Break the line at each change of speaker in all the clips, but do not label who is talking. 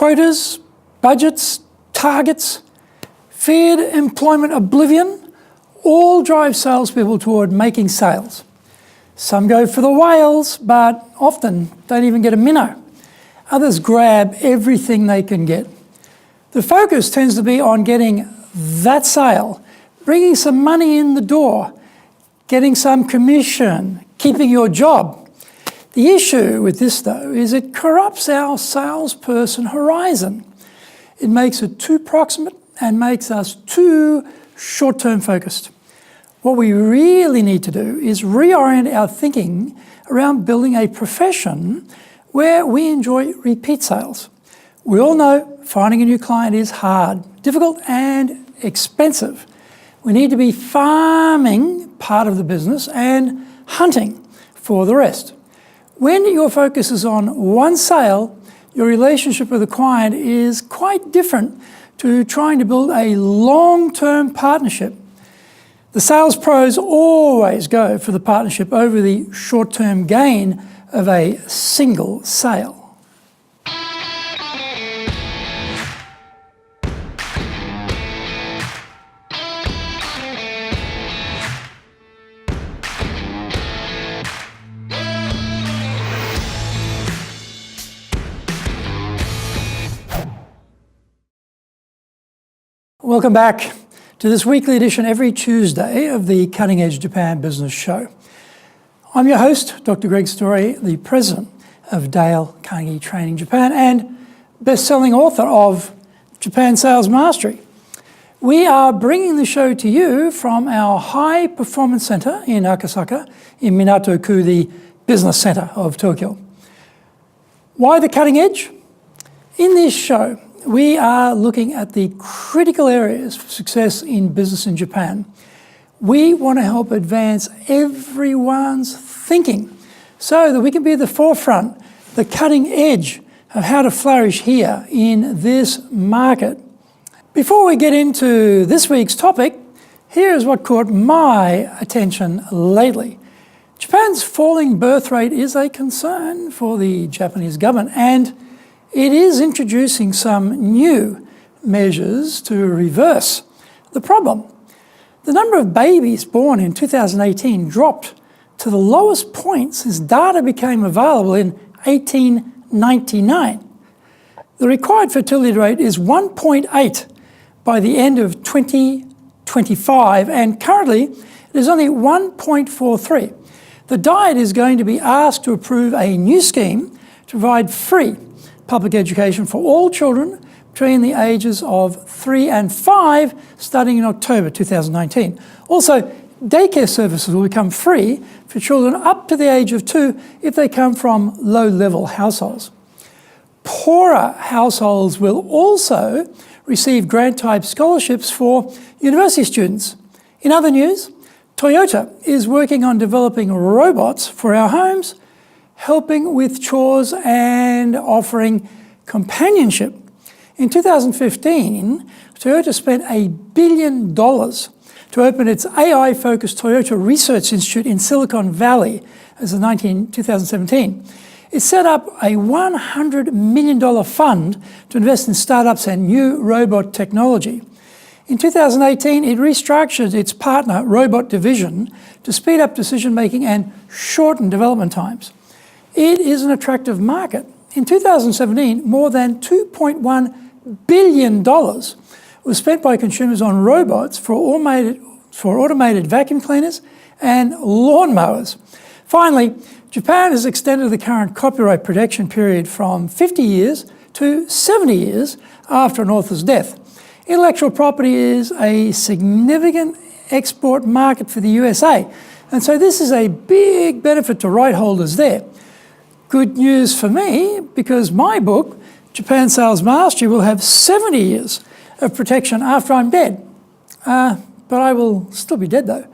quotas, budgets, targets, feared employment oblivion, all drive salespeople toward making sales. Some go for the whales, but often don't even get a minnow. Others grab everything they can get. The focus tends to be on getting that sale, bringing some money in the door, getting some commission, keeping your job. The issue with this, though, is it corrupts our salesperson horizon. It makes it too proximate and makes us too short-term focused. What we really need to do is reorient our thinking around building a profession where we enjoy repeat sales. We all know finding a new client is hard, difficult, and expensive. We need to be farming part of the business and hunting for the rest. When your focus is on one sale, your relationship with the client is quite different to trying to build a long-term partnership. The sales pros always go for the partnership over the short-term gain of a single sale. Welcome back to this weekly edition every Tuesday of the Cutting Edge Japan Business Show. I'm your host, Dr. Greg Story, the president of Dale Carnegie Training Japan and best-selling author of Japan Sales Mastery. We are bringing the show to you from our High Performance Center in Akasaka in Minato-ku, the business center of Tokyo. Why the cutting edge? In this show, we are looking at the critical areas for success in business in Japan. We want to help advance everyone's thinking so that we can be at the forefront, the cutting edge of how to flourish here in this market. Before we get into this week's topic, here's what caught my attention lately. Japan's falling birth rate is a concern for the Japanese government, and it is introducing some new measures to reverse the problem. The number of babies born in 2018 dropped to the lowest point since data became available in 1899. The required fertility rate is 1.8 by the end of 2025, and currently it is only 1.43. The Diet is going to be asked to approve a new scheme to provide free public education for all children between the ages of 3 and 5 starting in October 2019. Also, daycare services will become free for children up to the age of 2 if they come from low-level households. Poorer households will also receive grant-type scholarships for university students. In other news, Toyota is working on developing robots for our homes, helping with chores and offering companionship. In 2015, Toyota spent $1 billion to open its AI-focused Toyota Research Institute in Silicon Valley as of 2017. It set up a $100 million fund to invest in startups and new robot technology. In 2018, it restructured its partner robot division to speed up decision-making and shorten development times. It is an attractive market. In 2017, more than $2.1 billion was spent by consumers on robots for automated vacuum cleaners and lawnmowers. Finally, Japan has extended the current copyright protection period from 50 years to 70 years after an author's death. Intellectual property is a significant export market for the USA, and so this is a big benefit to right holders there. Good news for me, because my book, Japan Sales Mastery, will have 70 years of protection after I'm dead. But I will still be dead though.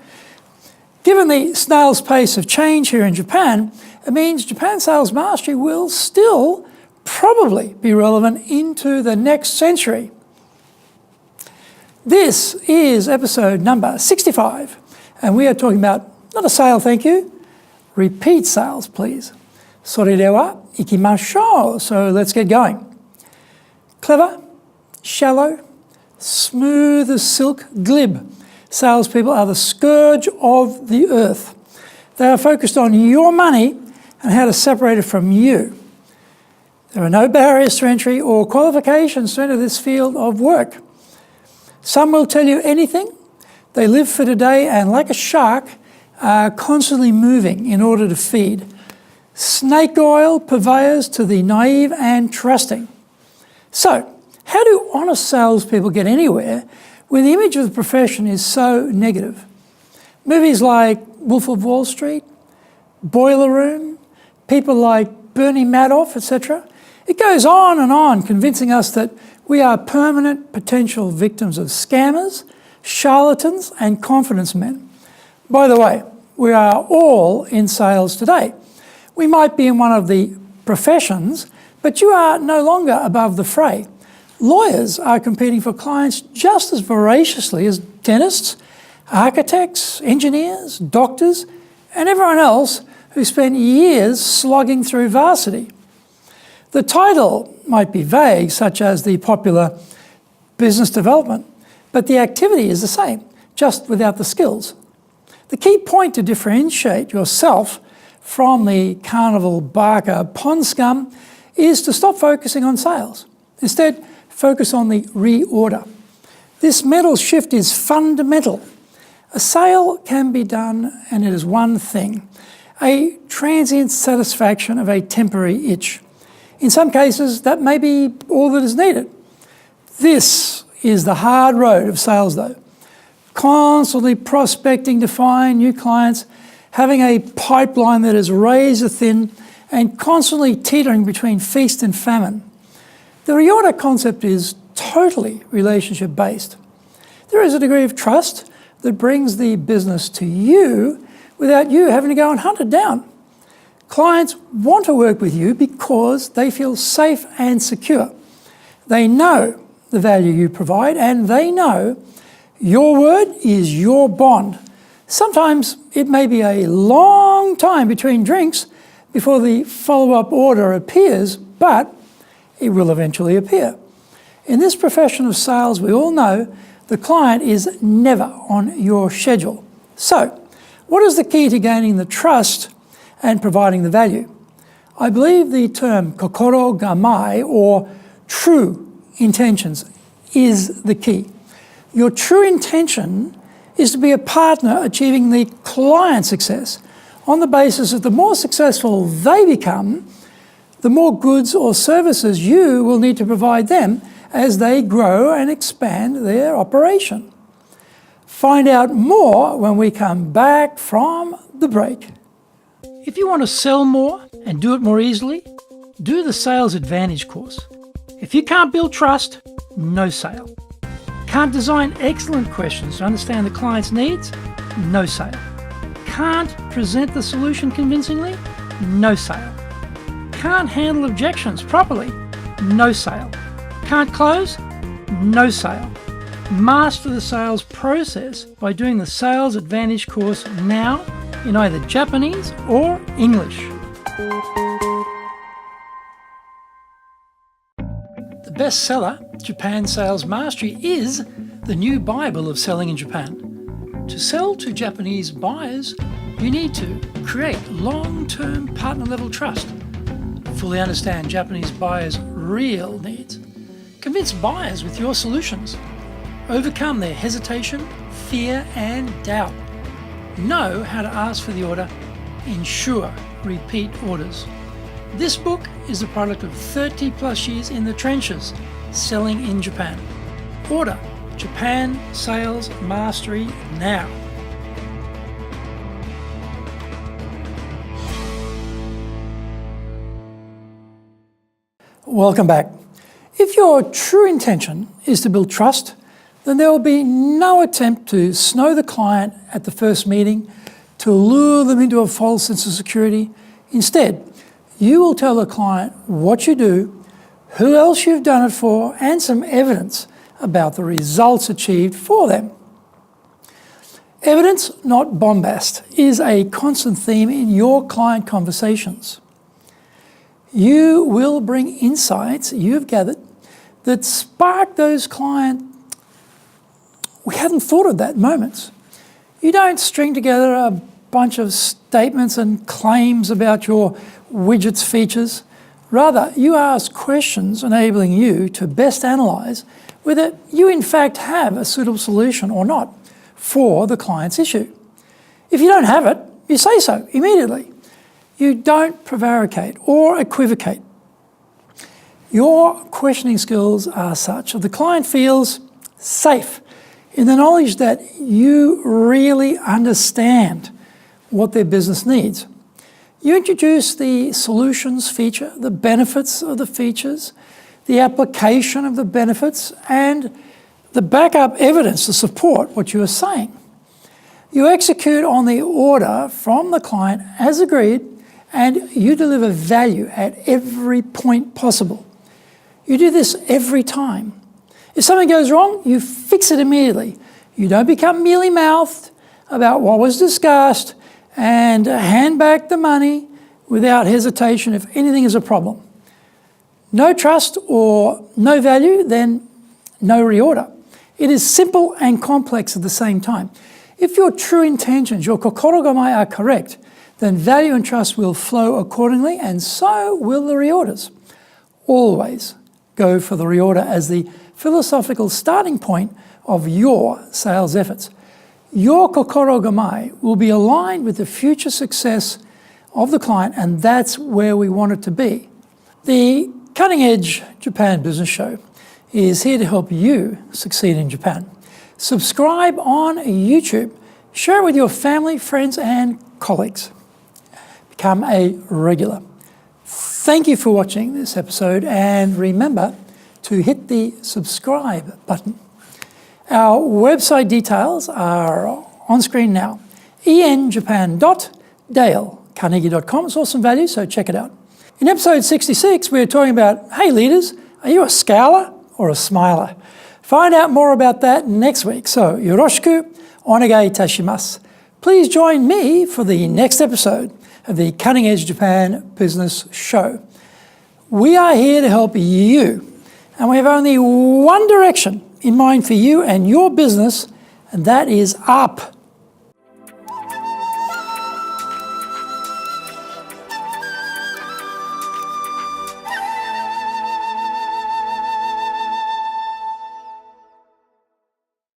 Given the snail's pace of change here in Japan, it means Japan Sales Mastery will still probably be relevant into the next century. This is episode number 65, and we are talking about not a sale, thank you, repeat sales, please. それでは行きましょう. So let's get going. Clever, shallow, smooth as silk, glib salespeople are the scourge of the earth. They are focused on your money and how to separate it from you. There are no barriers to entry or qualifications to enter this field of work. Some will tell you anything. They live for today and, like a shark, are constantly moving in order to feed. Snake oil purveyors to the naïve and trusting. So, how do honest salespeople get anywhere when the image of the profession is so negative? Movies like Wolf of Wall Street, Boiler Room, people like Bernie Madoff, etc. It goes on, convincing us that we are permanent potential victims of scammers, charlatans, and confidence men. By the way, we are all in sales today. We might be in one of the professions, but you are no longer above the fray. Lawyers are competing for clients just as voraciously as dentists, architects, engineers, doctors, and everyone else who spent years slogging through varsity. The title might be vague, such as the popular business development, but the activity is the same, just without the skills. The key point to differentiate yourself from the carnival barker pond scum is to stop focusing on sales. Instead, focus on the reorder. This mental shift is fundamental. A sale can be done, and it is one thing, a transient satisfaction of a temporary itch. In some cases, that may be all that is needed. This is the hard road of sales, though. Constantly prospecting to find new clients, having a pipeline that is razor thin, and constantly teetering between feast and famine. The reorder concept is totally relationship-based. There is a degree of trust that brings the business to you without you having to go and hunt it down. Clients want to work with you because they feel safe and secure. They know the value you provide, and they know your word is your bond. Sometimes it may be a long time between drinks before the follow-up order appears, but it will eventually appear. In this profession of sales, we all know the client is never on your schedule. So, what is the key to gaining the trust and providing the value? I believe the term kokoro gamai, or true intentions, is the key. Your true intention is to be a partner achieving the client's success on the basis that the more successful they become, the more goods or services you will need to provide them as they grow and expand their operation. Find out more when we come back from the break. If you want to sell more and do it more easily, do the Sales Advantage course. If you can't build trust, no sale. Can't design excellent questions to understand the client's needs? No sale. Can't present the solution convincingly? No sale. Can't handle objections properly? No sale. Can't close? No sale. Master the sales process by doing the Sales Advantage course now in either Japanese or English. The bestseller, Japan Sales Mastery, is the new Bible of selling in Japan. To sell to Japanese buyers, you need to create long-term partner-level trust, fully understand Japanese buyers' real needs, convince buyers with your solutions, overcome their hesitation, fear, and doubt, know how to ask for the order, ensure repeat orders. This book is the product of 30 plus years in the trenches selling in Japan. Order Japan Sales Mastery now. Welcome back. If your true intention is to build trust, then there will be no attempt to snow the client at the first meeting, to lure them into a false sense of security. Instead, you will tell the client what you do, who else you've done it for, and some evidence about the results achieved for them. Evidence, not bombast, is a constant theme in your client conversations. You will bring insights you've gathered that spark those client, we hadn't thought of that moments. You don't string together a bunch of statements and claims about your widget's features. Rather, you ask questions enabling you to best analyse whether you in fact have a suitable solution or not for the client's issue. If you don't have it, you say so immediately. You don't prevaricate or equivocate. Your questioning skills are such that the client feels safe in the knowledge that you really understand what their business needs. You introduce the solutions feature, the benefits of the features, the application of the benefits, and the backup evidence to support what you are saying. You execute on the order from the client as agreed, and you deliver value at every point possible. You do this every time. If something goes wrong, you fix it immediately. You don't become mealy-mouthed about what was discussed and hand back the money without hesitation if anything is a problem. No trust or no value, then no reorder. It is simple and complex at the same time. If your true intentions, your kokoro gamai, are correct, then value and trust will flow accordingly, and so will the reorders. Always go for the reorder as the philosophical starting point of your sales efforts. Your kokoro gamai will be aligned with the future success of the client, and that's where we want it to be. The Cutting Edge Japan Business Show is here to help you succeed in Japan. Subscribe on YouTube, share it with your family, friends, and colleagues. Become a regular. Thank you for watching this episode, and remember to hit the subscribe button. Our website details are on screen now. enjapan.dale.carnegie.com. It's awesome value, so check it out. In episode 66, we're talking about, hey leaders, are you a scowler or a smiler? Find out more about that next week. So, yoroshiku onegai itashimasu. Please join me for the next episode of the Cutting Edge Japan Business Show. We are here to help you, and we have only one direction in mind for you and your business, and that is up.